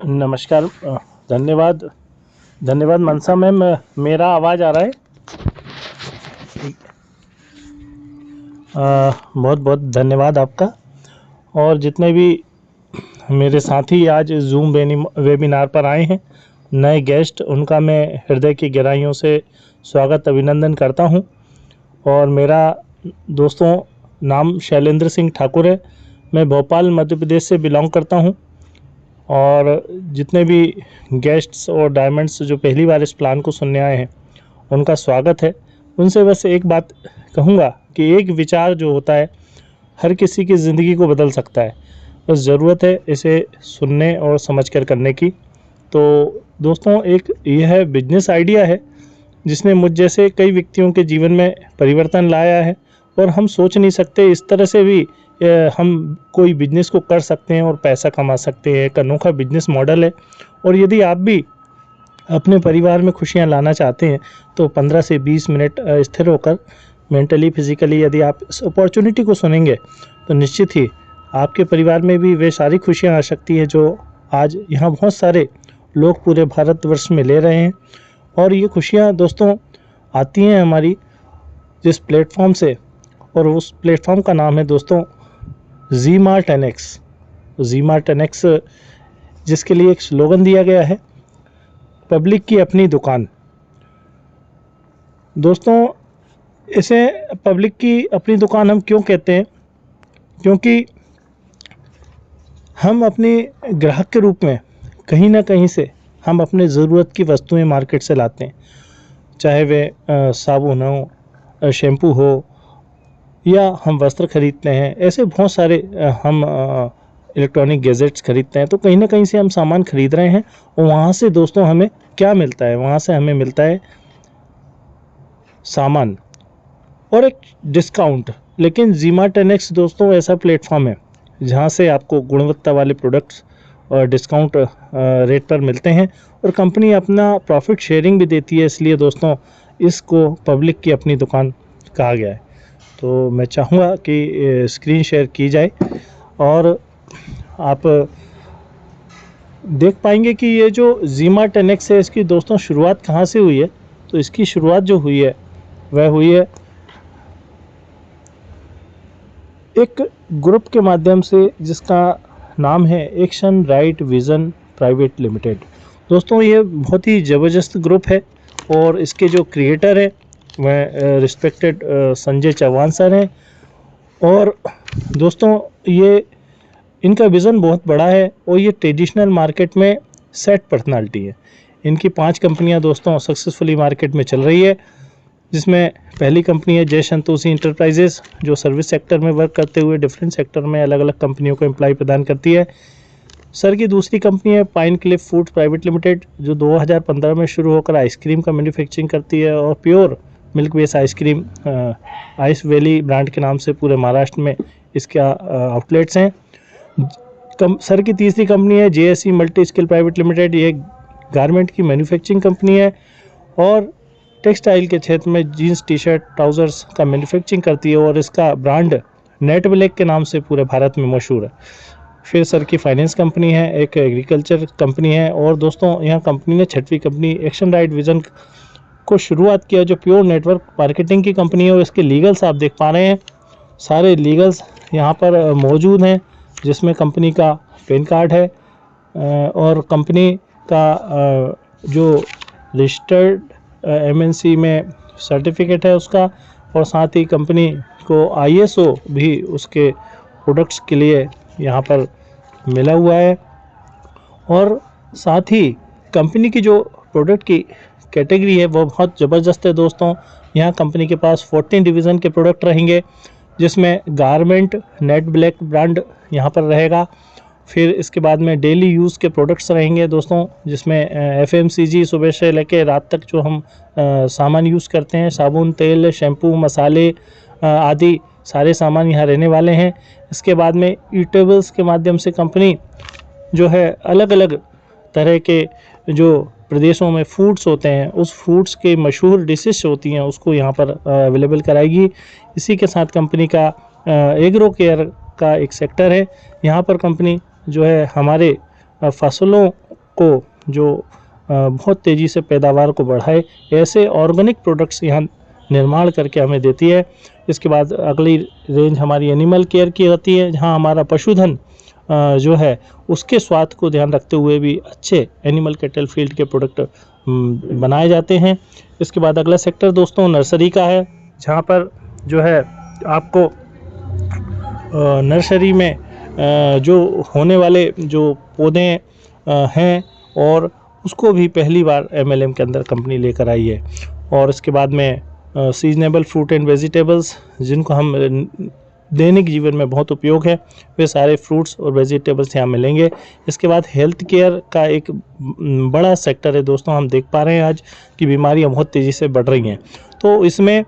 नमस्कार। धन्यवाद। धन्यवाद मनसा मैम, मेरा आवाज़ आ रहा है? बहुत बहुत धन्यवाद आपका। और जितने भी मेरे साथी आज जूम वेबिनार पर आए हैं, नए गेस्ट, उनका मैं हृदय की गहराइयों से स्वागत अभिनंदन करता हूं। और मेरा दोस्तों नाम शैलेंद्र सिंह ठाकुर है। मैं भोपाल मध्य प्रदेश से बिलोंग करता हूं। और जितने भी गेस्ट्स और डायमंड्स जो पहली बार इस प्लान को सुनने आए हैं, उनका स्वागत है। उनसे बस एक बात कहूँगा कि एक विचार जो होता है हर किसी की ज़िंदगी को बदल सकता है। बस ज़रूरत है इसे सुनने और समझकर करने की। तो दोस्तों, एक यह बिजनेस आइडिया है जिसने मुझ जैसे कई व्यक्तियों के जीवन में परिवर्तन लाया है। और हम सोच नहीं सकते इस तरह से भी हम कोई बिजनेस को कर सकते हैं और पैसा कमा सकते हैं। एक अनोखा बिजनेस मॉडल है। और यदि आप भी अपने परिवार में खुशियां लाना चाहते हैं तो 15 से 20 मिनट स्थिर होकर मेंटली फिजिकली यदि आप इस अपॉर्चुनिटी को सुनेंगे तो निश्चित ही आपके परिवार में भी वे सारी खुशियां आ सकती है जो आज यहाँ बहुत सारे लोग पूरे भारतवर्ष में ले रहे हैं। और ये खुशियां दोस्तों आती हैं हमारी जिस प्लेटफॉर्म से, और उस प्लेटफॉर्म का नाम है दोस्तों जी-मार्ट NX। जी-मार्ट NX जिसके लिए एक स्लोगन दिया गया है, पब्लिक की अपनी दुकान। दोस्तों, इसे पब्लिक की अपनी दुकान हम क्यों कहते हैं? क्योंकि हम अपने ग्राहक के रूप में कहीं ना कहीं से हम अपने ज़रूरत की वस्तुएं मार्केट से लाते हैं, चाहे वे साबुन हो, शैम्पू हो, या हम वस्त्र खरीदते हैं। ऐसे बहुत सारे हम इलेक्ट्रॉनिक गैजेट्स खरीदते हैं। तो कहीं ना कहीं से हम सामान खरीद रहे हैं और वहाँ से दोस्तों हमें क्या मिलता है? वहाँ से हमें मिलता है सामान और एक डिस्काउंट। लेकिन जी-मार्ट NX दोस्तों ऐसा प्लेटफॉर्म है जहाँ से आपको गुणवत्ता वाले प्रोडक्ट्स और डिस्काउंट रेट पर मिलते हैं और कंपनी अपना प्रॉफिट शेयरिंग भी देती है। इसलिए दोस्तों इसको पब्लिक की अपनी दुकान कहा गया है। तो मैं चाहूँगा कि स्क्रीन शेयर की जाए और आप देख पाएंगे कि ये जो जी-मार्ट NX है इसकी दोस्तों शुरुआत कहाँ से हुई है। तो इसकी शुरुआत जो हुई है वह हुई है एक ग्रुप के माध्यम से जिसका नाम है action right vision private limited. दोस्तों ये बहुत ही ज़बरदस्त ग्रुप है और इसके जो क्रिएटर है वह रिस्पेक्टेड संजय चौहान सर हैं। और दोस्तों ये इनका विज़न बहुत बड़ा है और ये ट्रेडिशनल मार्केट में सेट पर्सनालिटी है। इनकी 5 कंपनियां दोस्तों सक्सेसफुली मार्केट में चल रही है, जिसमें पहली कंपनी है जय संतोषी इंटरप्राइजेस जो सर्विस सेक्टर में वर्क करते हुए डिफरेंट सेक्टर में अलग अलग कंपनियों को एम्प्लॉय प्रदान करती है। सर की दूसरी कंपनी है pine Cliff foods private limited जो 2015 में शुरू होकर आइसक्रीम का मैन्युफैक्चरिंग करती है और pure milk base ice cream ice valley brand के नाम से पूरे महाराष्ट्र में इसका आउटलेट्स हैं। सर की तीसरी कंपनी है JSE multi skill private limited. ये गारमेंट की मैन्युफैक्चरिंग कंपनी है और टेक्सटाइल के क्षेत्र में जीन्स टी-शर्ट ट्राउज़र्स का मैन्युफैक्चरिंग करती है और इसका ब्रांड नेट ब्लैक के नाम से पूरे भारत में मशहूर है। फिर सर की फाइनेंस कंपनी है, एक एग्रीकल्चर कंपनी है और दोस्तों यहाँ कंपनी ने 6वीं कंपनी एक्शन राइट विज़न को शुरुआत किया जो प्योर नेटवर्क मार्केटिंग की कंपनी है। और इसके लीगल्स आप देख पा रहे हैं, सारे लीगल्स यहाँ पर मौजूद हैं, जिसमें कंपनी का पैन कार्ड है और कंपनी का जो रजिस्टर्ड MNC में सर्टिफिकेट है उसका, और साथ ही कंपनी को ISO भी उसके प्रोडक्ट्स के लिए यहाँ पर मिला हुआ है। और साथ ही कंपनी की जो प्रोडक्ट की कैटेगरी है वो बहुत ज़बरदस्त है दोस्तों। यहाँ कंपनी के पास 14 डिवीज़न के प्रोडक्ट रहेंगे, जिसमें गारमेंट नेट ब्लैक ब्रांड यहाँ पर रहेगा। फिर इसके बाद में डेली यूज़ के प्रोडक्ट्स रहेंगे दोस्तों, जिसमें FMCG सुबह से लेकर रात तक जो हम सामान यूज़ करते हैं, साबुन, तेल, शैम्पू, मसाले आदि सारे सामान यहाँ रहने वाले हैं। इसके बाद में ईटेबल्स के माध्यम से कंपनी जो है अलग अलग तरह के जो प्रदेशों में फूड्स होते हैं उस फूड्स के मशहूर डिशेस होती हैं उसको यहाँ पर अवेलेबल कराएगी। इसी के साथ कंपनी का एग्रो केयर का एक सेक्टर है। यहाँ पर कंपनी जो है हमारे फसलों को जो बहुत तेज़ी से पैदावार को बढ़ाए, ऐसे ऑर्गेनिक प्रोडक्ट्स यहाँ निर्माण करके हमें देती है। इसके बाद अगली रेंज हमारी एनिमल केयर की होती है, जहाँ हमारा पशुधन जो है उसके स्वास्थ्य को ध्यान रखते हुए भी अच्छे एनिमल कैटल फील्ड के प्रोडक्ट बनाए जाते हैं। इसके बाद अगला सेक्टर दोस्तों नर्सरी का है, जहाँ पर जो है आपको नर्सरी में जो होने वाले जो पौधे हैं और उसको भी पहली बार MLM के अंदर कंपनी लेकर आई है। और इसके बाद में सीजनेबल फ्रूट एंड वेजिटेबल्स, जिनको हम दैनिक जीवन में बहुत उपयोग है, वे सारे फ्रूट्स और वेजिटेबल्स यहाँ मिलेंगे। इसके बाद हेल्थ केयर का एक बड़ा सेक्टर है दोस्तों। हम देख पा रहे हैं आज कि बीमारियाँ बहुत तेज़ी से बढ़ रही हैं, तो इसमें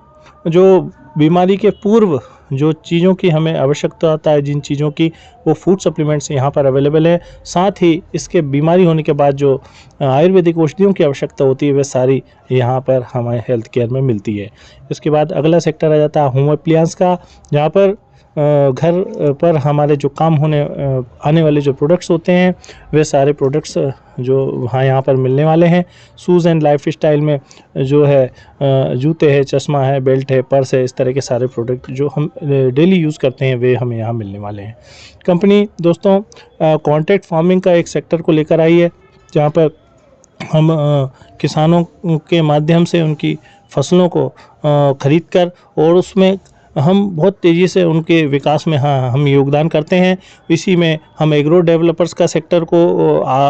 जो बीमारी के पूर्व जो चीज़ों की हमें आवश्यकता होता है, जिन चीज़ों की, वो फूड सप्लीमेंट्स यहाँ पर अवेलेबल है। साथ ही इसके बीमारी होने के बाद जो आयुर्वेदिक औषधियों की आवश्यकता होती है, वे सारी यहाँ पर हमें हेल्थ केयर में मिलती है। इसके बाद अगला सेक्टर आ जाता है होम अप्लायंस का, जहाँ पर घर पर हमारे जो काम होने आने वाले जो प्रोडक्ट्स होते हैं, वे सारे प्रोडक्ट्स जो यहाँ पर मिलने वाले हैं। शूज़ एंड लाइफ स्टाइल में जो है जूते है, चश्मा है, बेल्ट है, पर्स है, इस तरह के सारे प्रोडक्ट जो हम डेली यूज़ करते हैं, वे हमें यहाँ मिलने वाले हैं। कंपनी दोस्तों कॉन्ट्रैक्ट फार्मिंग का एक सेक्टर को लेकर आई है, जहाँ पर हम किसानों के माध्यम से उनकी फसलों को खरीद कर और उसमें हम बहुत तेज़ी से उनके विकास में हम योगदान करते हैं। इसी में हम एग्रो डेवलपर्स का सेक्टर को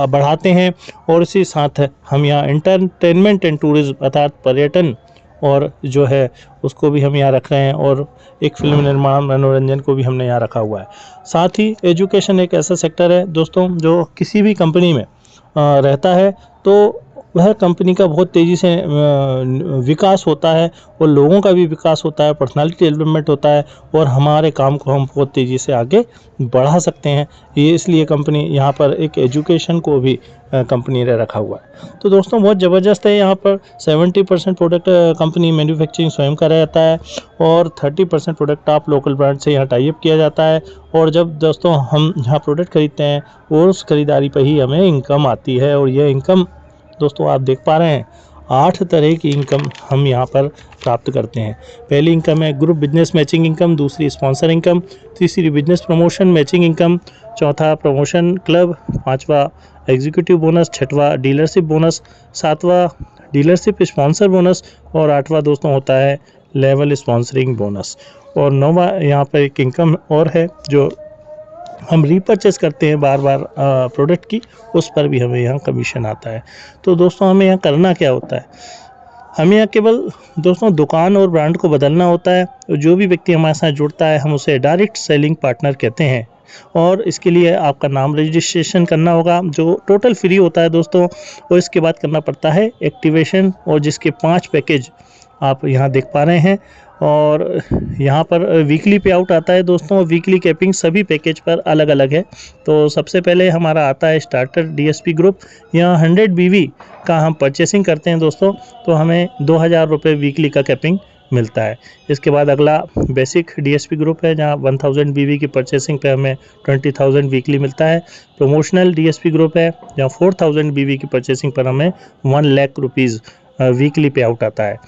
बढ़ाते हैं और इसी साथ हम यहाँ एंटरटेनमेंट एंड टूरिज्म अर्थात पर्यटन और जो है उसको भी हम यहाँ रख रहे हैं, और एक फिल्म निर्माण मनोरंजन को भी हमने यहाँ रखा हुआ है। साथ ही एजुकेशन एक ऐसा सेक्टर है दोस्तों, जो किसी भी कंपनी में रहता है तो वह कंपनी का बहुत तेज़ी से विकास होता है और लोगों का भी विकास होता है, पर्सनालिटी डेवलपमेंट होता है और हमारे काम को हम बहुत तेज़ी से आगे बढ़ा सकते हैं। ये इसलिए कंपनी यहाँ पर एक एजुकेशन को भी कंपनी ने रखा हुआ है। तो दोस्तों बहुत ज़बरदस्त है। यहाँ पर 70% प्रोडक्ट कंपनी मैन्युफैक्चरिंग स्वयं का रहता है और 30% प्रोडक्ट आप लोकल ब्रांड से यहाँ टाई अप किया जाता है। और जब दोस्तों हम यहाँ प्रोडक्ट खरीदते हैं और उस खरीदारी पर ही हमें इनकम आती है, और यह इनकम दोस्तों आप देख पा रहे हैं 8 तरह की इनकम हम यहाँ पर प्राप्त करते हैं। पहली इनकम है ग्रुप बिजनेस मैचिंग इनकम, दूसरी स्पॉन्सर इनकम, तीसरी बिजनेस प्रमोशन मैचिंग इनकम, चौथा प्रमोशन क्लब, पांचवा एग्जीक्यूटिव बोनस, छठवां डीलरशिप बोनस, सातवां डीलरशिप स्पॉन्सर बोनस और आठवां दोस्तों होता है लेवल स्पॉन्सरिंग बोनस। और नौवां यहाँ पर एक इनकम और है जो हम रीपरचेस करते हैं बार बार प्रोडक्ट की, उस पर भी हमें यहाँ कमीशन आता है। तो दोस्तों हमें यहाँ करना क्या होता है, हमें यहाँ केवल दोस्तों दुकान और ब्रांड को बदलना होता है। जो भी व्यक्ति हमारे साथ जुड़ता है हम उसे डायरेक्ट सेलिंग पार्टनर कहते हैं, और इसके लिए आपका नाम रजिस्ट्रेशन करना होगा जो टोटल फ्री होता है दोस्तों। और इसके बाद करना पड़ता है एक्टिवेशन, और जिसके 5 पैकेज आप यहाँ देख पा रहे हैं। और यहाँ पर वीकली पे आउट आता है दोस्तों, वीकली कैपिंग सभी पैकेज पर अलग अलग है। तो सबसे पहले हमारा आता है स्टार्टर DSP ग्रुप, यहाँ 100 BV का हम परचेसिंग करते हैं दोस्तों, तो हमें 2000 रुपये वीकली का कैपिंग मिलता है। इसके बाद अगला बेसिक DSP ग्रुप है, जहाँ 1000 BV की परचेसिंग पे हमें 20,000 वीकली मिलता है। प्रमोशनल DSP ग्रुप है, जहाँ 4000 BV की परचेसिंग पर हमें 1 लाख रुपीज़ वीकली पे आउट आता है।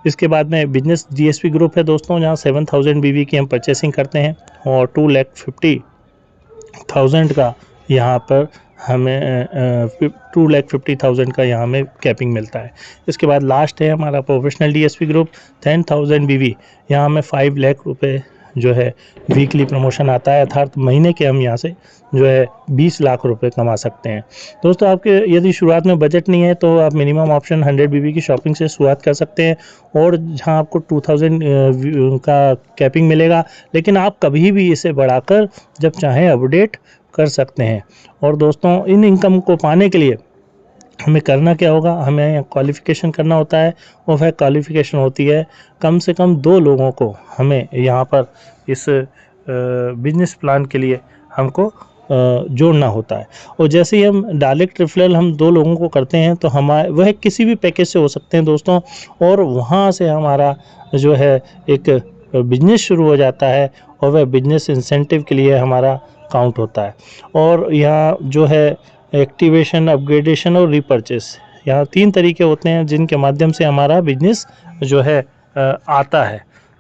इसके बाद में बिजनेस DSP ग्रुप है दोस्तों, जहाँ 7000 BV की हम परचेसिंग करते हैं और 2,50,000 का यहाँ पर हमें 2,50,000 का यहाँ हमें कैपिंग मिलता है। इसके बाद लास्ट है हमारा प्रोफेशनल DSP ग्रुप 10,000 BV, यहाँ हमें 5 लाख रुपये जो है वीकली प्रमोशन आता है, अर्थात महीने के हम यहाँ से जो है 20 लाख रुपए कमा सकते हैं। दोस्तों आपके यदि शुरुआत में बजट नहीं है तो आप मिनिमम ऑप्शन 100 BV की शॉपिंग से शुरुआत कर सकते हैं, और जहां आपको 2000 का कैपिंग मिलेगा, लेकिन आप कभी भी इसे बढ़ाकर जब चाहें अपडेट कर सकते हैं। और दोस्तों इन इनकम को पाने के लिए हमें करना क्या होगा, हमें क्वालिफ़िकेशन करना होता है, और वह क्वालिफ़िकेशन होती है कम से कम 2 लोगों को हमें यहाँ पर इस बिजनेस प्लान के लिए हमको जोड़ना होता है। और जैसे ही हम डायरेक्ट रेफरल हम 2 लोगों को करते हैं तो हमारे वह किसी भी पैकेज से हो सकते हैं दोस्तों, और वहाँ से हमारा जो है एक बिजनेस शुरू हो जाता है, और वह बिजनेस इंसेंटिव के लिए हमारा काउंट होता है। और यहाँ जो है एक्टिवेशन, अपग्रेडेशन और रीपर्चेस। यहाँ 3 तरीके होते हैं जिनके माध्यम से हमारा बिजनेस जो है आता है।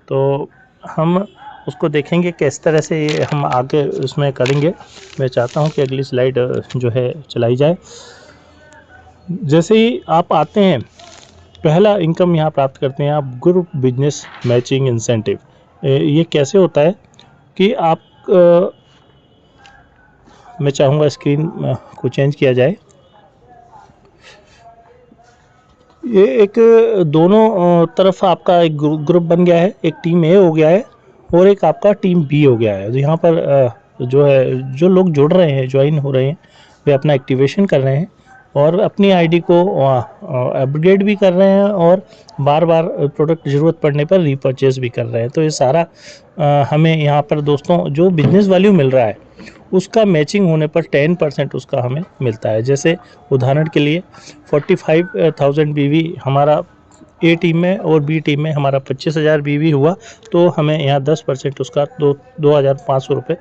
तो हम उसको देखेंगे किस तरह से ये हम आगे उसमें करेंगे। मैं चाहता हूँ कि अगली स्लाइड जो है चलाई जाए। जैसे ही आप आते हैं, पहला इनकम यहाँ प्राप्त करते हैं आप ग्रुप बिजनेस मैचिंग इंसेंटिव। ये कैसे होता है कि आप मैं चाहूँगा स्क्रीन को चेंज किया जाए। ये एक दोनों तरफ आपका एक ग्रुप बन गया है, एक टीम ए हो गया है और एक आपका टीम बी हो गया है। तो यहाँ पर जो है जो लोग जुड़ रहे हैं, ज्वाइन हो रहे हैं, वे अपना एक्टिवेशन कर रहे हैं और अपनी आईडी को अपग्रेड भी कर रहे हैं और बार बार प्रोडक्ट ज़रूरत पड़ने पर रीपरचेज भी कर रहे हैं। तो ये सारा हमें यहाँ पर दोस्तों जो बिजनेस वैल्यू मिल रहा है उसका मैचिंग होने पर 10% उसका हमें मिलता है। जैसे उदाहरण के लिए 45,000 BV हमारा ए टीम में और बी टीम में हमारा 25,000 BV हुआ, तो हमें यहाँ 10% उसका 2,500 रुपये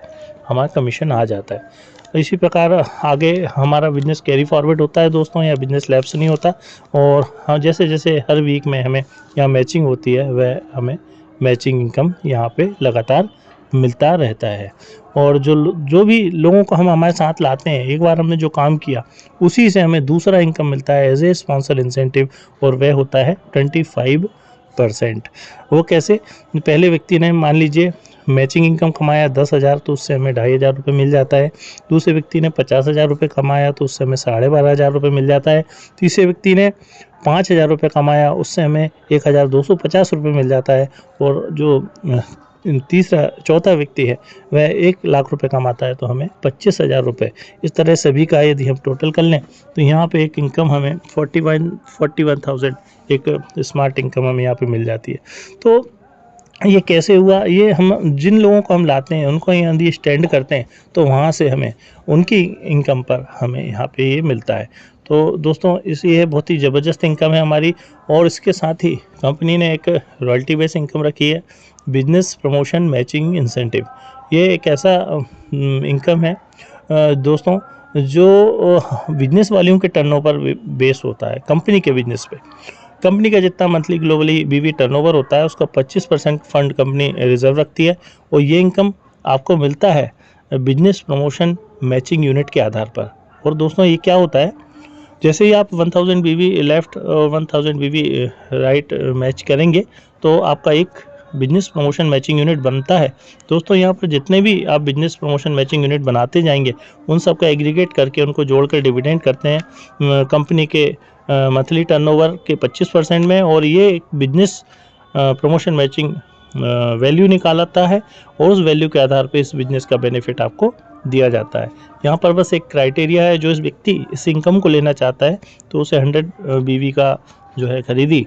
हमारा कमीशन आ जाता है। इसी प्रकार आगे हमारा बिजनेस कैरी फॉरवर्ड होता है दोस्तों, या बिजनेस लैप्स नहीं होता। और हाँ, जैसे जैसे हर वीक में हमें यहाँ मैचिंग होती है, वह हमें मैचिंग इनकम यहाँ पे लगातार मिलता रहता है। और जो भी लोगों को हम हमारे साथ लाते हैं, एक बार हमने जो काम किया उसी से हमें दूसरा इनकम मिलता है एज ए स्पॉन्सर इंसेंटिव, और वह होता है 25%। वो कैसे? पहले व्यक्ति ने मान लीजिए मैचिंग इनकम कमाया 10,000, तो उससे हमें 2,500 रुपये मिल जाता है। दूसरे व्यक्ति ने 50,000 रुपये कमाया तो उससे हमें 12,500 रुपये मिल जाता है। तीसरे व्यक्ति ने 5,000 रुपये कमाया, उससे हमें 1,250 रुपये मिल जाता है। और जो चौथा व्यक्ति है वह 1,00,000 रुपये कमाता है तो हमें 25,000 रुपये। इस तरह सभी का यदि हम टोटल कर लें तो यहाँ पे एक इनकम हमें 41,000 एक स्मार्ट इनकम हमें यहाँ पे मिल जाती है। तो ये कैसे हुआ? ये हम जिन लोगों को हम लाते हैं उनको यदि स्टैंड करते हैं तो वहाँ से हमें उनकी इनकम पर हमें यहाँ पे ये मिलता है। तो दोस्तों ये बहुत ही ज़बरदस्त इनकम है हमारी। और इसके साथ ही कंपनी ने एक रॉयल्टी बेस इनकम रखी है, बिजनेस प्रमोशन मैचिंग इंसेंटिव। ये एक ऐसा इनकम है दोस्तों जो बिजनेस वालों के टर्नओवर बेस होता है कंपनी के बिजनेस पे। कंपनी का जितना मंथली ग्लोबली BV टर्नओवर होता है उसका 25% फंड कंपनी रिजर्व रखती है, और ये इनकम आपको मिलता है बिजनेस प्रमोशन मैचिंग यूनिट के आधार पर। और दोस्तों ये क्या होता है, जैसे ही आप 1000 BV लेफ़्ट और 1000 BV राइट मैच करेंगे तो आपका एक बिजनेस प्रमोशन मैचिंग यूनिट बनता है। दोस्तों यहाँ पर जितने भी आप बिजनेस प्रमोशन मैचिंग यूनिट बनाते जाएंगे उन सब का एग्रीगेट करके उनको जोड़कर डिविडेंड करते हैं कंपनी के मंथली टर्नओवर के 25% में, और ये एक बिजनेस प्रमोशन मैचिंग वैल्यू निकालता है और उस वैल्यू के आधार पे इस बिजनेस का बेनिफिट आपको दिया जाता है। यहाँ पर बस एक क्राइटेरिया है, जो इस व्यक्ति इस इनकम को लेना चाहता है तो उसे 100 BV का जो है खरीदी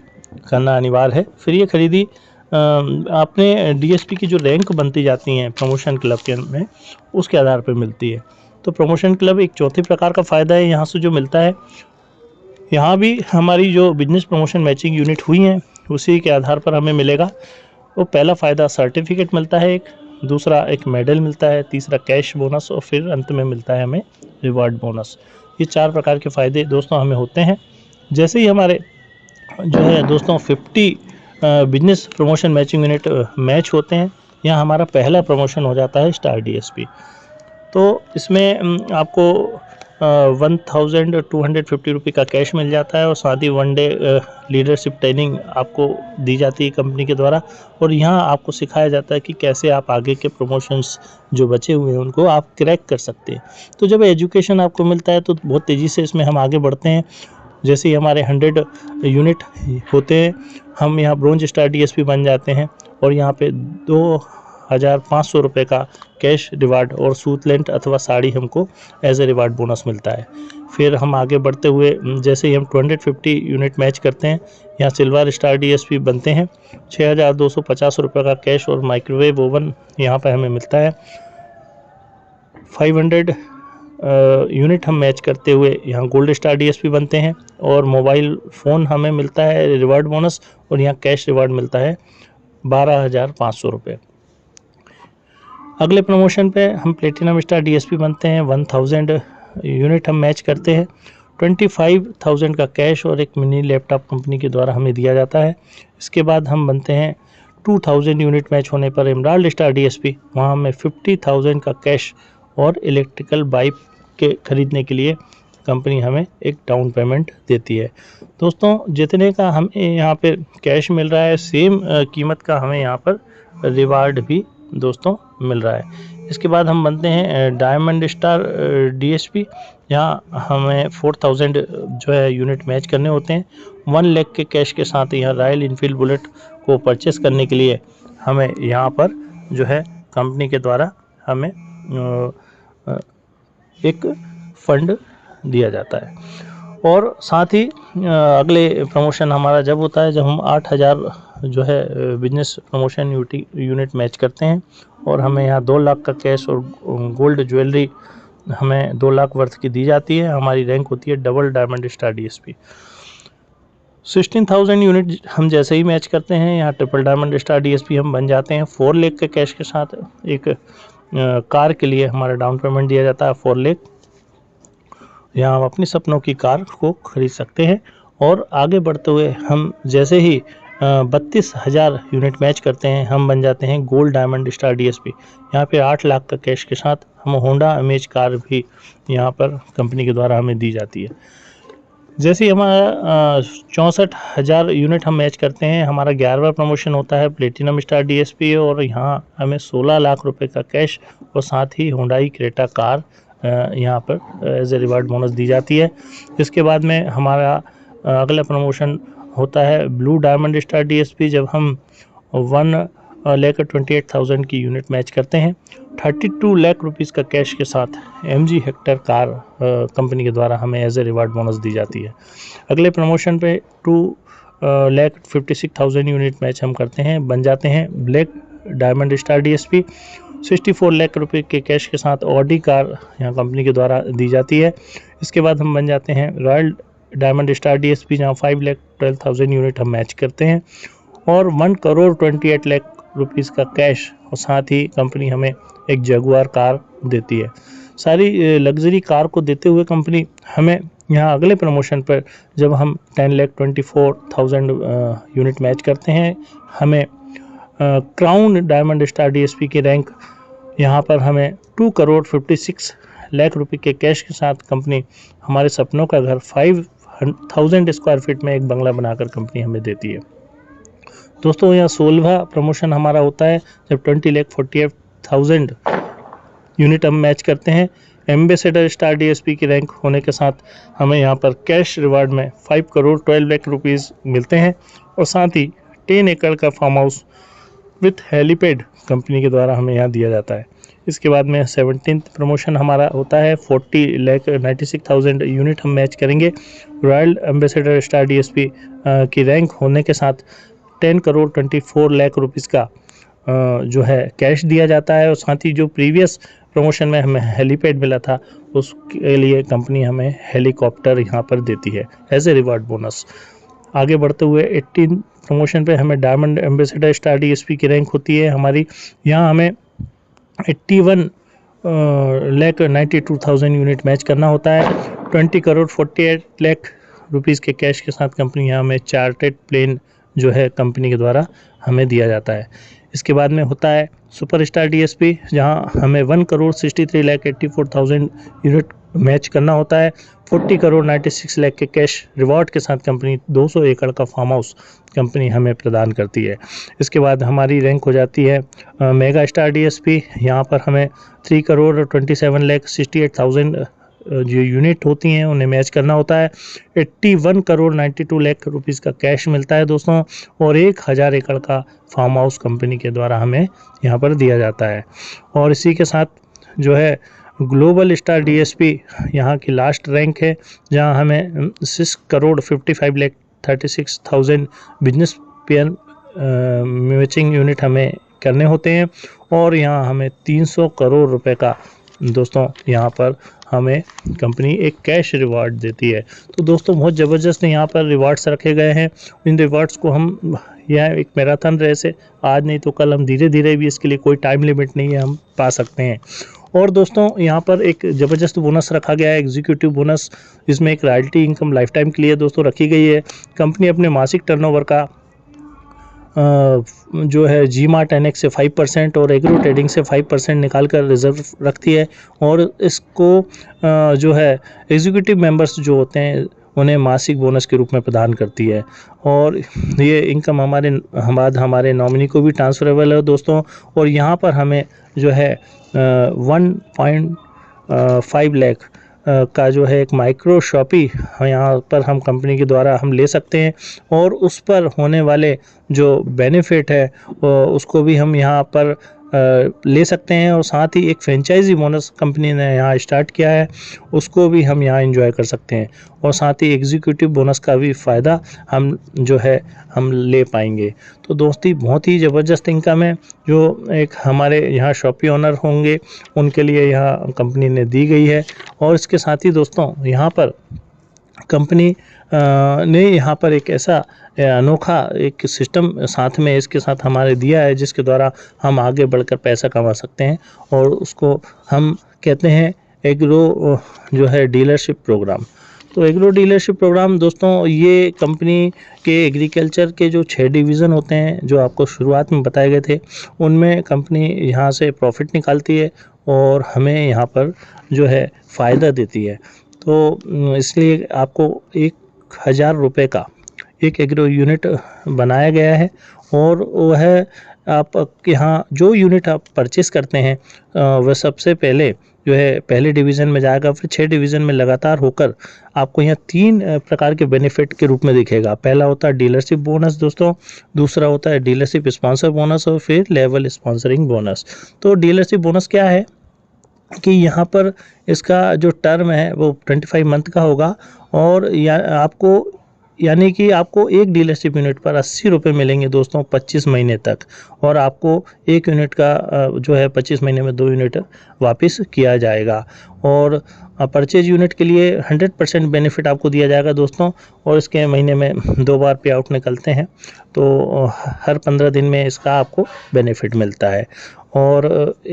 करना अनिवार्य है। फिर ये खरीदी आपने DSP की जो रैंक बनती जाती हैं प्रमोशन क्लब के में, उसके आधार पर मिलती है। तो प्रमोशन क्लब एक चौथे प्रकार का फ़ायदा है यहाँ से जो मिलता है। यहाँ भी हमारी जो बिजनेस प्रमोशन मैचिंग यूनिट हुई हैं उसी के आधार पर हमें मिलेगा। वो पहला फ़ायदा सर्टिफिकेट मिलता है, एक दूसरा एक मेडल मिलता है, तीसरा कैश बोनस, और फिर अंत में मिलता है हमें रिवार्ड बोनस। ये 4 प्रकार के फ़ायदे दोस्तों हमें होते हैं। जैसे ही हमारे जो है दोस्तों 50 business promotion matching unit match होते हैं, यहाँ हमारा पहला प्रमोशन हो जाता है स्टार DSP। तो इसमें आपको 1,250 रुपये का कैश मिल जाता है और साथ ही 1 डे लीडरशिप ट्रेनिंग आपको दी जाती है कंपनी के द्वारा। और यहाँ आपको सिखाया जाता है कि कैसे आप आगे के प्रमोशंस जो बचे हुए हैं उनको आप क्रैक कर सकते हैं। तो जब एजुकेशन आपको मिलता है तो बहुत तेज़ी से इसमें हम आगे बढ़ते हैं। जैसे ही हमारे 100 यूनिट होते हैं हम यहाँ ब्रोंज स्टार DSP बन जाते हैं, और यहाँ पे 2,500 रुपये का कैश रिवार्ड और सूट लेंट अथवा साड़ी हमको एज ए रिवार्ड बोनस मिलता है। फिर हम आगे बढ़ते हुए जैसे ही हम 250 यूनिट मैच करते हैं, यहाँ सिल्वर स्टार DSP बनते हैं। 6,250 रुपये का कैश और माइक्रोवेव ओवन यहाँ पर हमें मिलता है। 500 यूनिट हम मैच करते हुए यहाँ गोल्ड स्टार DSP बनते हैं, और मोबाइल फ़ोन हमें मिलता है रिवार्ड बोनस, और यहाँ कैश रिवार्ड मिलता है 12,500 रुपये। अगले प्रमोशन पे हम प्लेटिनम स्टार DSP बनते हैं। 1,000 यूनिट हम मैच करते हैं 25,000 का कैश और एक मिनी लैपटॉप कंपनी के द्वारा हमें दिया जाता है। इसके बाद हम बनते हैं 2000 यूनिट मैच होने पर एमराल्ड स्टार डीएसपी, वहाँ हमें 50,000 का कैश और इलेक्ट्रिकल बाइक के खरीदने के लिए कंपनी हमें एक डाउन पेमेंट देती है। दोस्तों जितने का हमें यहाँ पे कैश मिल रहा है सेम कीमत का हमें यहाँ पर रिवार्ड भी दोस्तों मिल रहा है। इसके बाद हम बनते हैं डायमंड स्टार डीएसपी, यहाँ हमें 4000 जो है यूनिट मैच करने होते हैं। 1 लाख के कैश के साथ यहाँ रॉयल इनफील्ड बुलेट को परचेस करने के लिए हमें यहाँ पर जो है कंपनी के द्वारा हमें एक फंड दिया जाता है। और साथ ही अगले प्रमोशन हमारा जब होता है जब हम 8000 जो है बिजनेस प्रमोशन यूनिट मैच करते हैं और हमें यहाँ 2 लाख का कैश और गोल्ड ज्वेलरी हमें 2 लाख वर्थ की दी जाती है। हमारी रैंक होती है double diamond star DSP. 16,000 unit हम जैसे ही मैच करते हैं यहाँ ट्रिपल डायमंड स्टार डीएसपी हम बन जाते हैं। 4 लाख के कैश के साथ एक कार के लिए हमारा डाउन पेमेंट दिया जाता है 4 लाख। यहाँ हम अपनी सपनों की कार को खरीद सकते हैं। और आगे बढ़ते हुए हम जैसे ही 32,000 यूनिट मैच करते हैं हम बन जाते हैं गोल्ड डायमंड स्टार डीएसपी। यहाँ पे 8 लाख का कैश के साथ हम होंडा अमेज कार भी यहाँ पर कंपनी के द्वारा हमें दी जाती है। जैसे ही हमारा 64,000 यूनिट हम मैच करते हैं हमारा 11वां प्रमोशन होता है प्लेटिनम स्टार डीएसपी और यहाँ हमें 16 लाख रुपए का कैश और साथ ही होंडाई क्रेटा कार यहाँ पर एज ए रिवार्ड बोनस दी जाती है। इसके बाद में हमारा अगला प्रमोशन होता है ब्लू डायमंड स्टार डीएसपी, जब हम 1,28,000 की यूनिट मैच करते हैं 32 लाख रुपीज़ का कैश के साथ MG हेक्टर कार कंपनी के द्वारा हमें एज ए रिवार्ड बोनस दी जाती है। अगले प्रमोशन पे 2,56,000 यूनिट मैच हम करते हैं बन जाते हैं black diamond star DSP. 64 lakh रुपए के कैश के साथ ऑडी कार यहाँ कंपनी के द्वारा दी जाती है। इसके बाद हम बन जाते हैं रॉयल डायमंड स्टार डीएसपी जहाँ 5,12,000 यूनिट हम मैच करते हैं और 1,28 लाख रुपीज़ का कैश और साथ ही कंपनी हमें एक जगुआर कार देती है। सारी लग्जरी कार को देते हुए कंपनी हमें यहाँ अगले प्रमोशन पर जब हम 10,24,000 यूनिट मैच करते हैं हमें क्राउन डायमंड स्टार डीएसपी की रैंक यहाँ पर हमें 2,56 लाख रुपए के कैश के साथ कंपनी हमारे सपनों का घर 5,000 स्क्वायर फीट में एक बंगला बनाकर कंपनी हमें देती है। दोस्तों यहाँ 16वां प्रमोशन हमारा होता है जब 20,48,000 यूनिट हम मैच करते हैं। एम्बेसडर स्टार डीएसपी की रैंक होने के साथ हमें यहाँ पर कैश रिवार्ड में 5,12 लाख रुपीज़ मिलते हैं और साथ ही 10 एकड़ का farm house with helipad company के द्वारा हमें यहाँ दिया जाता है। इसके बाद में 17th प्रमोशन हमारा होता है 40,96,000 यूनिट हम मैच करेंगे। रॉयल एम्बेसडर स्टार डीएसपी की रैंक होने के साथ 10,24 लाख रुपीज़ का जो है कैश दिया जाता है और साथ ही जो प्रीवियस प्रमोशन में हमें हेलीपैड मिला था उसके लिए कंपनी हमें हेलीकॉप्टर यहाँ पर देती है एज ए रिवार्ड बोनस। आगे बढ़ते हुए 18 प्रमोशन पे हमें डायमंड एम्बेसडर स्टार डीएसपी की रैंक होती है हमारी। यहाँ हमें 81,92,000 यूनिट मैच करना होता है। 20,48 लाख रुपीज़ के कैश के साथ कंपनी यहाँ हमें चार्टर्ड प्लेन जो है कंपनी के द्वारा हमें दिया जाता है। इसके बाद में होता है सुपर स्टार डीएसपी जहाँ हमें 1,63,84,000 यूनिट मैच करना होता है। 40,96 लाख के कैश रिवॉर्ड के साथ कंपनी 200 एकड़ का फार्म हाउस कंपनी हमें प्रदान करती है। इसके बाद हमारी रैंक हो जाती है मेगा स्टार डीएसपी। यहाँ पर हमें 3,27,68,000 जो यूनिट होती हैं उन्हें मैच करना होता है। 81,92 लाख रुपीज़ का कैश मिलता है दोस्तों और 1,000 एकड़ का फार्म हाउस कंपनी के द्वारा हमें यहाँ पर दिया जाता है। और इसी के साथ जो है ग्लोबल स्टार डीएसपी यहाँ की लास्ट रैंक है जहाँ हमें 6,55,36,000 बिजनेस पेयर मैचिंग यूनिट हमें करने होते हैं और यहाँ हमें 300 करोड़ रुपए का दोस्तों यहाँ पर हमें कंपनी एक कैश रिवार्ड देती है। तो दोस्तों बहुत ज़बरदस्त यहाँ पर रिवार्ड्स रखे गए हैं। इन रिवार्ड्स को हम यह एक मैराथन रहे से आज नहीं तो कल हम धीरे धीरे भी इसके लिए कोई टाइम लिमिट नहीं है हम पा सकते हैं। और दोस्तों यहाँ पर एक ज़बरदस्त बोनस रखा गया है, एग्जीक्यूटिव बोनस, जिसमें एक रॉयल्टी इनकम लाइफ टाइम के लिए दोस्तों रखी गई है। कंपनी अपने मासिक टर्नओवर का जो है जी मार्ट एनेक्स से 5% और एग्रो ट्रेडिंग से 5% निकाल कर रिजर्व रखती है, और इसको जो है एग्जीक्यूटिव मेंबर्स जो होते हैं उन्हें मासिक बोनस के रूप में प्रदान करती है। और ये इनकम हमारे नॉमिनी को भी ट्रांसफरेबल है दोस्तों। और यहाँ पर हमें जो है 1.5 लाख का जो है एक माइक्रो शॉपी यहाँ पर हम कंपनी के द्वारा हम ले सकते हैं, और उस पर होने वाले जो बेनिफिट है उसको भी हम यहाँ पर ले सकते हैं। और साथ ही एक फ्रेंचाइजी बोनस कंपनी ने यहाँ स्टार्ट किया है, उसको भी हम यहाँ एंजॉय कर सकते हैं। और साथ ही एग्जीक्यूटिव बोनस का भी फ़ायदा हम जो है हम ले पाएंगे। तो दोस्ती बहुत ही ज़बरदस्त इनकम है जो एक हमारे यहाँ शॉपी ओनर होंगे उनके लिए यहाँ कंपनी ने दी गई है। और इसके साथ ही दोस्तों यहाँ पर कंपनी ने यहाँ पर एक ऐसा अनोखा एक सिस्टम साथ में इसके साथ हमारे दिया है, जिसके द्वारा हम आगे बढ़कर पैसा कमा सकते हैं, और उसको हम कहते हैं एग्रो जो है डीलरशिप प्रोग्राम। तो एग्रो डीलरशिप प्रोग्राम दोस्तों, ये कंपनी के एग्रीकल्चर के जो 6 डिवीज़न होते हैं जो आपको शुरुआत में बताए गए थे, उनमें कंपनी यहाँ से प्रॉफिट निकालती है और हमें यहाँ पर जो है फ़ायदा देती है। तो इसलिए आपको 1000 रुपये का एक एग्रो यूनिट बनाया गया है, और वह आप यहाँ जो यूनिट आप परचेस करते हैं वह सबसे पहले जो है पहले डिवीज़न में जाएगा, फिर 6 डिवीज़न में लगातार होकर आपको यहाँ 3 प्रकार के बेनिफिट के रूप में दिखेगा। पहला होता है डीलरशिप बोनस दोस्तों, दूसरा होता है डीलरशिप स्पॉन्सर बोनस, और फिर लेवल स्पॉन्सरिंग बोनस। तो डीलरशिप बोनस क्या है कि यहाँ पर इसका जो टर्म है वो 25 मंथ का होगा, और यानी कि आपको एक डीलरशिप यूनिट पर 80 रुपये मिलेंगे दोस्तों 25 महीने तक, और आपको एक यूनिट का जो है 25 महीने में 2 यूनिट वापस किया जाएगा। और परचेज यूनिट के लिए 100% बेनिफिट आपको दिया जाएगा दोस्तों, और इसके महीने में 2 बार पे आउट निकलते हैं, तो हर 15 दिन में इसका आपको बेनिफिट मिलता है। और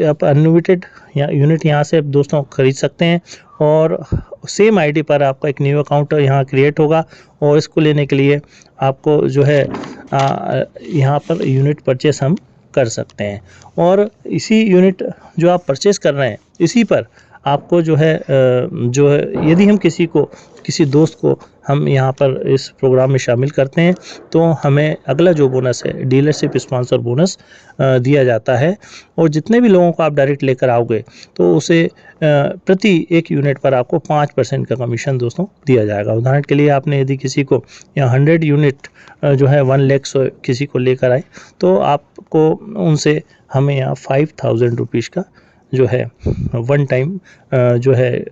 आप अनलिमिटेड यूनिट यहाँ से दोस्तों खरीद सकते हैं, और सेम आईडी पर आपका एक न्यू अकाउंट यहाँ क्रिएट होगा, और इसको लेने के लिए आपको जो है यहाँ पर यूनिट परचेस हम कर सकते हैं। और इसी यूनिट जो आप परचेस कर रहे हैं इसी पर आपको जो है यदि हम किसी दोस्त को हम यहाँ पर इस प्रोग्राम में शामिल करते हैं तो हमें अगला जो बोनस है डीलरशिप स्पॉन्सर बोनस दिया जाता है। और जितने भी लोगों को आप डायरेक्ट लेकर आओगे तो उसे प्रति एक यूनिट पर आपको 5% का कमीशन दोस्तों दिया जाएगा। उदाहरण के लिए आपने यदि किसी को यहाँ 100 यूनिट जो है 1 लाख किसी को लेकर आए तो आपको उनसे हमें यहाँ 5000 रुपीज़ का जो है वन टाइम जो है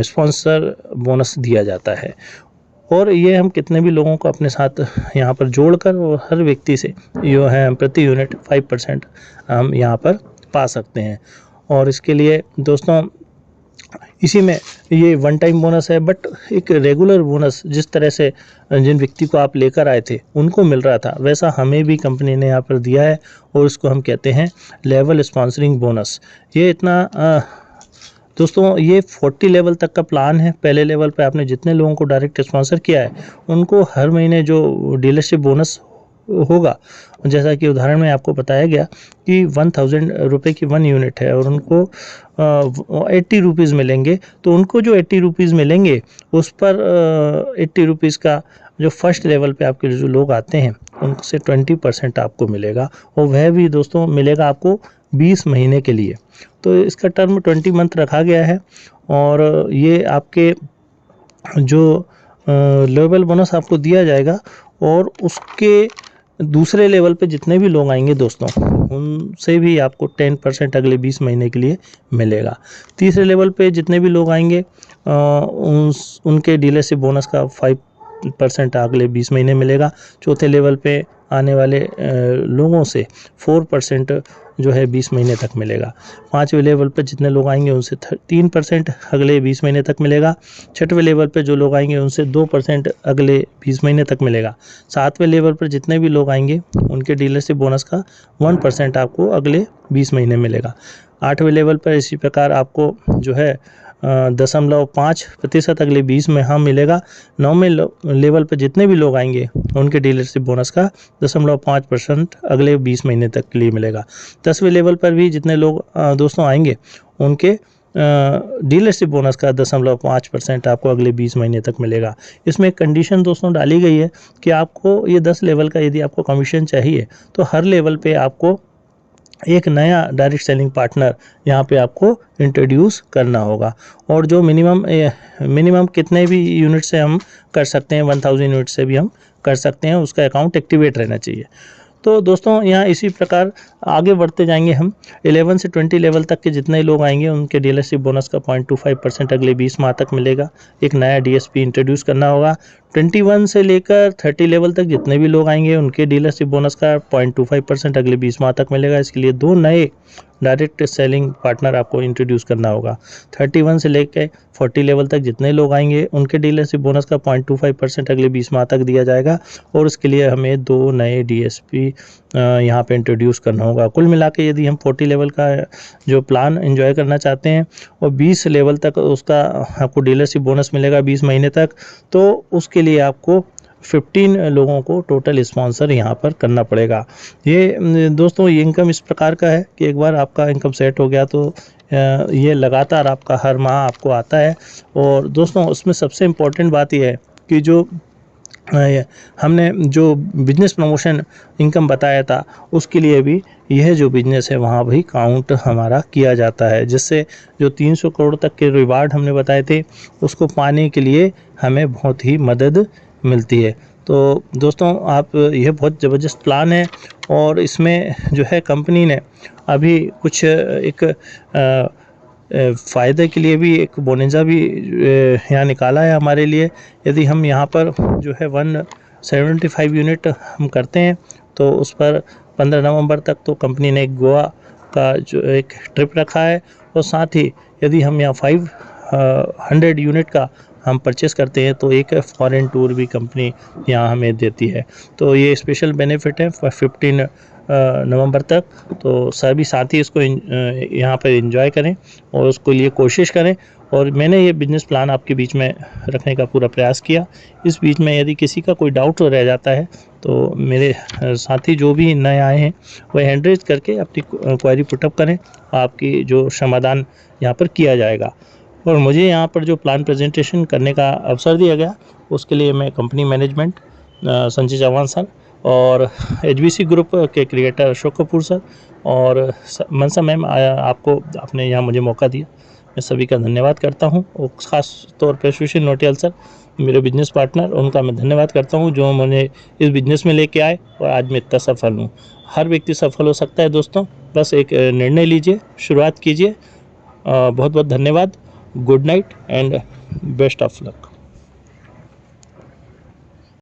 स्पॉन्सर बोनस दिया जाता है। और ये हम कितने भी लोगों को अपने साथ यहाँ पर जोड़कर और हर व्यक्ति से जो है प्रति यूनिट 5% हम यहाँ पर पा सकते हैं। और इसके लिए दोस्तों इसी में ये वन टाइम बोनस है, बट एक रेगुलर बोनस जिस तरह से जिन व्यक्ति को आप लेकर आए थे उनको मिल रहा था वैसा हमें भी कंपनी ने यहाँ पर दिया है, और इसको हम कहते हैं लेवल स्पॉन्सरिंग बोनस। ये इतना दोस्तों ये 40 लेवल तक का प्लान है। पहले लेवल पे आपने जितने लोगों को डायरेक्ट स्पॉन्सर किया है उनको हर महीने जो डीलरशिप बोनस होगा, जैसा कि उदाहरण में आपको बताया गया कि 1000 रुपये की 1 यूनिट है और उनको 80 रुपीज़ मिलेंगे, तो उनको जो 80 रुपीज़ मिलेंगे उस पर 80 रुपीज़ का जो फर्स्ट लेवल पे आपके जो लोग आते हैं उनसे 20% आपको मिलेगा, और वह भी दोस्तों मिलेगा आपको 20 महीने के लिए। तो इसका टर्म 20 मंथ रखा गया है। और ये आपके जो लेवल बोनस आपको दिया जाएगा और उसके दूसरे लेवल पे जितने भी लोग आएंगे दोस्तों उनसे भी आपको 10% अगले 20 महीने के लिए मिलेगा। तीसरे लेवल पे जितने भी लोग आएंगे उनके डीलरशिप बोनस का 5% अगले 20 महीने मिलेगा। चौथे लेवल पे आने वाले लोगों से 4% जो है 20 महीने तक मिलेगा। 5वें लेवल पर जितने लोग आएंगे उनसे 3% अगले 20 महीने तक मिलेगा। 6वें लेवल पर जो लोग आएंगे उनसे 2% अगले 20 महीने तक मिलेगा। 7वें लेवल पर जितने भी लोग आएंगे उनके डीलरशिप बोनस का 1% आपको अगले 20 महीने मिलेगा। 8वें लेवल पर इसी प्रकार आपको जो है 0.5% अगले 20 में मिलेगा। 9वें लेवल पर जितने भी लोग आएंगे उनके डीलरशिप बोनस का 0.5% अगले 20 महीने तक के लिए मिलेगा। 10वें लेवल पर भी जितने लोग दोस्तों आएंगे उनके डीलरशिप बोनस का 0.5% आपको अगले 20 महीने तक मिलेगा। इसमें एक कंडीशन दोस्तों डाली गई है कि आपको ये 10 लेवल का यदि आपको कमीशन चाहिए तो हर लेवल पे आपको एक नया डायरेक्ट सेलिंग पार्टनर यहाँ पे आपको इंट्रोड्यूस करना होगा। और जो मिनिमम कितने भी यूनिट से हम कर सकते हैं, 1000 यूनिट से भी हम कर सकते हैं, उसका अकाउंट एक्टिवेट रहना चाहिए। तो दोस्तों यहाँ इसी प्रकार आगे बढ़ते जाएंगे हम। 11 से 20 लेवल तक के जितने लोग आएंगे उनके डीलरशिप बोनस का 0.25% अगले 20 माह तक मिलेगा। एक नया डीएसपी इंट्रोड्यूस करना होगा। 21 से लेकर 30 लेवल तक जितने भी लोग आएंगे उनके डीलरशिप बोनस का 0.25% अगले 20 माह तक मिलेगा। इसके लिए 2 नए डायरेक्ट सेलिंग पार्टनर आपको इंट्रोड्यूस करना होगा। 31 से लेकर 40 लेवल तक जितने लोग आएंगे उनके डीलरशिप बोनस का 0.25% अगले 20 माह तक दिया जाएगा। और उसके लिए हमें 2 नए डीएसपी यहाँ पे इंट्रोड्यूस करना होगा। कुल मिला के यदि हम 40 लेवल का जो प्लान एंजॉय करना चाहते हैं और 20 लेवल तक उसका आपको डीलरशिप बोनस मिलेगा 20 महीने तक, तो उसके लिए आपको 15 लोगों को टोटल स्पॉन्सर यहाँ पर करना पड़ेगा। ये दोस्तों ये इनकम इस प्रकार का है कि एक बार आपका इनकम सेट हो गया तो ये लगातार आपका हर माह आपको आता है। और दोस्तों उसमें सबसे इम्पोर्टेंट बात यह है कि जो हमने जो बिजनेस प्रमोशन इनकम बताया था उसके लिए भी यह जो बिजनेस है वहाँ भी काउंट हमारा किया जाता है, जिससे जो 300 करोड़ तक के रिवार्ड हमने बताए थे उसको पाने के लिए हमें बहुत ही मदद मिलती है। तो दोस्तों आप यह बहुत ज़बरदस्त प्लान है और इसमें जो है कंपनी ने अभी कुछ एक फ़ायदे के लिए भी एक बोनस भी यहाँ निकाला है हमारे लिए। यदि हम यहाँ पर जो है 175 यूनिट हम करते हैं तो उस पर 15 नवंबर तक तो कंपनी ने एक गोवा का जो एक ट्रिप रखा है। और साथ ही यदि हम यहाँ 500 यूनिट का हम परचेस करते हैं तो एक फॉरेन टूर भी कंपनी यहाँ हमें देती है। तो ये स्पेशल बेनिफिट है 15 नवंबर तक। तो सभी साथी इसको यहाँ पर एंजॉय करें और उसके लिए कोशिश करें। और मैंने ये बिज़नेस प्लान आपके बीच में रखने का पूरा प्रयास किया। इस बीच में यदि किसी का कोई डाउट रह जाता है तो मेरे साथी जो भी नए आए हैं वह हैंड रेज करके अपनी क्वेरी पुटअप करें, आपकी जो समाधान यहाँ पर किया जाएगा। और मुझे यहाँ पर जो प्लान प्रेजेंटेशन करने का अवसर दिया गया उसके लिए मैं company management Sanjay Chauhan sir और एचबीसी ग्रुप के क्रिएटर अशोक कपूर सर और मनसा मैम आपको आपने यहाँ मुझे मौका दिया, मैं सभी का धन्यवाद करता हूँ। और ख़ास तौर पर सुशील नोटियाल सर मेरे बिजनेस पार्टनर, उनका मैं धन्यवाद करता हूँ जो मुझे इस बिज़नेस में लेके आए और आज मैं इतना सफल हूँ। हर व्यक्ति सफल हो सकता है दोस्तों, बस एक निर्णय लीजिए, शुरुआत कीजिए। बहुत बहुत धन्यवाद। Good night and best of luck.